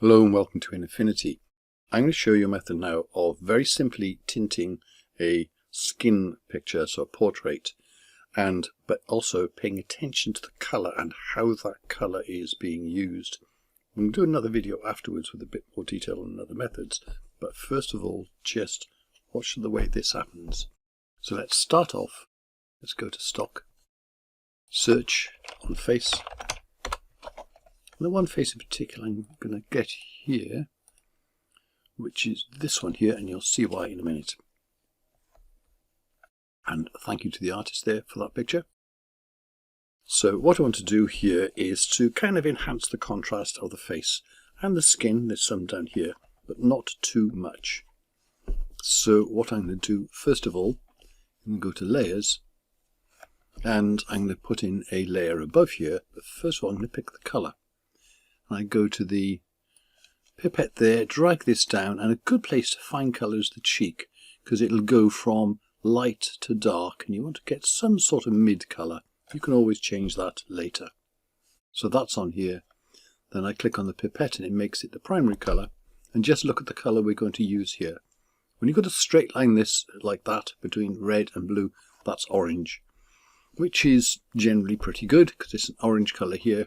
Hello and welcome to Affinity. I'm going to show you a method now of very simply tinting a skin picture, so a portrait, but also paying attention to the colour and how that colour is being used. I'm going to do another video afterwards with a bit more detail on other methods, but first of all, just watch the way this happens. So let's start off. Let's go to stock, search on face. The one face in particular I'm going to get here, which is this one here, and you'll see why in a minute. And thank you to the artist there for that picture. So what I want to do here is to kind of enhance the contrast of the face and the skin. There's some down here, but not too much. So what I'm going to do, first of all, I'm going to go to layers, and I'm going to put in a layer above here. But first of all, I'm going to pick the colour. I go to the pipette there, drag this down, and a good place to find colour is the cheek, because it'll go from light to dark, and you want to get some sort of mid colour. You can always change that later. So that's on here. Then I click on the pipette and it makes it the primary colour, and just look at the colour we're going to use here. When you've got a straight line this like that between red and blue, that's orange, which is generally pretty good because it's an orange colour here,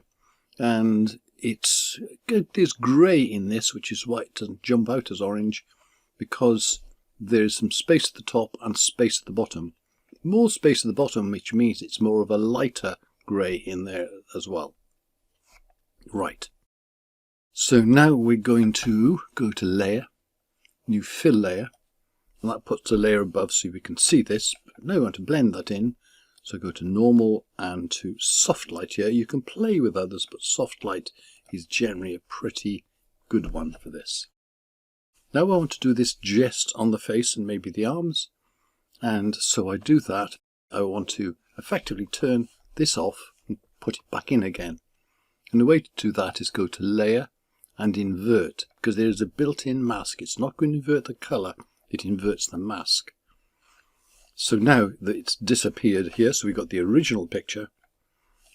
and there's grey in this, which is why it doesn't jump out as orange, because there's some space at the top and space at the bottom. More space at the bottom, which means it's more of a lighter grey in there as well. Right. So now we're going to go to layer, new fill layer, and that puts a layer above so we can see this. But now we want to blend that in. So go to normal and to soft light here. You can play with others, but soft light is generally a pretty good one for this. Now I want to do this just on the face and maybe the arms. And so I do that. I want to effectively turn this off and put it back in again. And the way to do that is go to layer and invert, because there is a built-in mask. It's not going to invert the colour, it inverts the mask. So now that it's disappeared here, so we've got the original picture.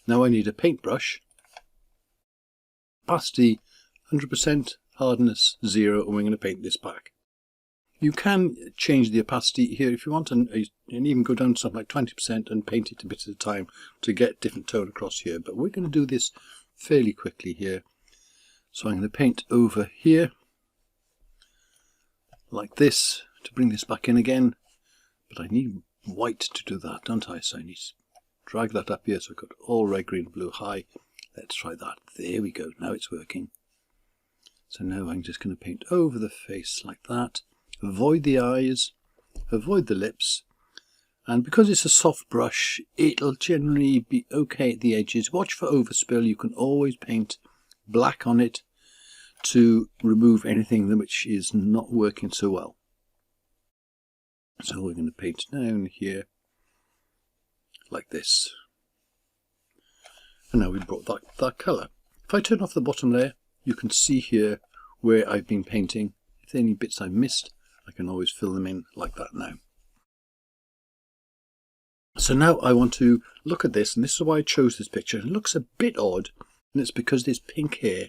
Now I need a paintbrush. Opacity 100%, hardness 0, and we're going to paint this back. You can change the opacity here if you want, and even go down to something like 20% and paint it a bit at a time to get different tone across here. But we're going to do this fairly quickly here. So I'm going to paint over here like this to bring this back in again. But I need white to do that, don't I? So I need to drag that up here so I've got all red, green, blue high. Let's try that. There we go. Now it's working. So now I'm just going to paint over the face like that. Avoid the eyes, avoid the lips. And because it's a soft brush, it'll generally be okay at the edges. Watch for overspill. You can always paint black on it to remove anything which is not working so well. So we're going to paint down here like this. And now we've brought that colour. If I turn off the bottom layer, you can see here where I've been painting. If there are any bits I missed, I can always fill them in like that now. So now I want to look at this, and this is why I chose this picture. It looks a bit odd, and it's because there's pink hair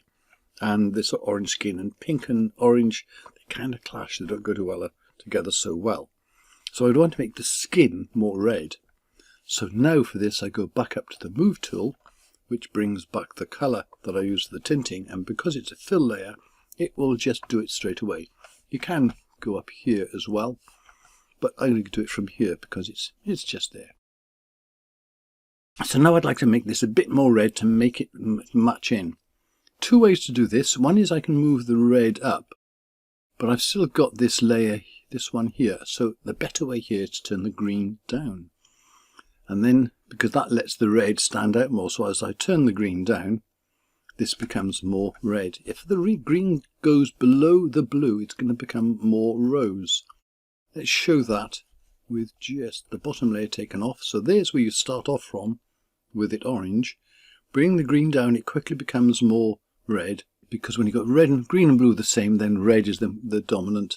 and this orange skin, and pink and orange, they kind of clash. They don't go together so well. So I'd want to make the skin more red. So now for this I go back up to the move tool, which brings back the colour that I use for the tinting, and because it's a fill layer, it will just do it straight away. You can go up here as well, but I'm going to do it from here because it's just there. So now I'd like to make this a bit more red to make it match in. Two ways to do this. One is I can move the red up, but I've still got this layer, this one here. So the better way here is to turn the green down. And then, because that lets the red stand out more, so as I turn the green down, this becomes more red. If the green goes below the blue, it's going to become more rose. Let's show that with just the bottom layer taken off. So there's where you start off from with it orange. Bring the green down, it quickly becomes more red, because when you've got red and green and blue the same, then red is the dominant.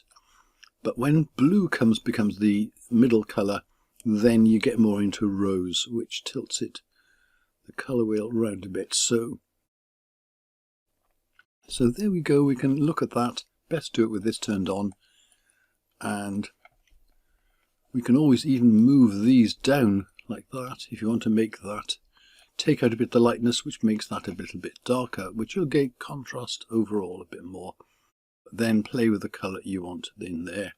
But when blue becomes the middle colour, then you get more into rose, which tilts it, the colour wheel round a bit. So So there we go, we can look at that. Best do it with this turned on, and we can always even move these down like that if you want to make that. Take out a bit of the lightness, which makes that a little bit darker, which will get contrast overall a bit more. Then play with the colour you want in there.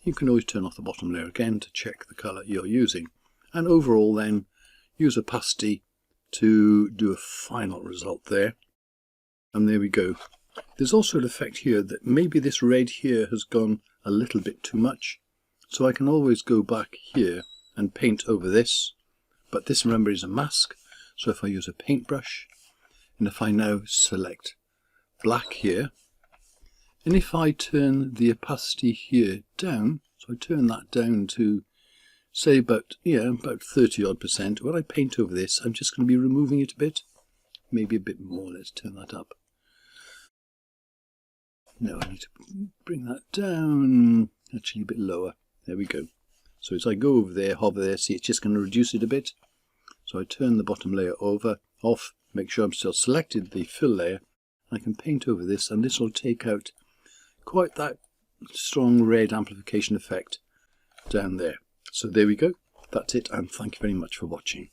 You can always turn off the bottom layer again to check the colour you're using. And overall then, use opacity to do a final result there. And there we go. There's also an effect here that maybe this red here has gone a little bit too much. So I can always go back here and paint over this. But this, remember, is a mask. So if I use a paintbrush, and if I now select black here, and if I turn the opacity here down, so I turn that down to say about 30-odd%, when I paint over this, I'm just going to be removing it a bit, maybe a bit more. Let's turn that up. No, I need to bring that down, actually a bit lower. There we go. So as I go over there, hover there, see it's just going to reduce it a bit. So I turn the bottom layer off, make sure I'm still selected the fill layer. I can paint over this, and this will take out quite that strong red amplification effect down there. So there we go. That's it, and thank you very much for watching.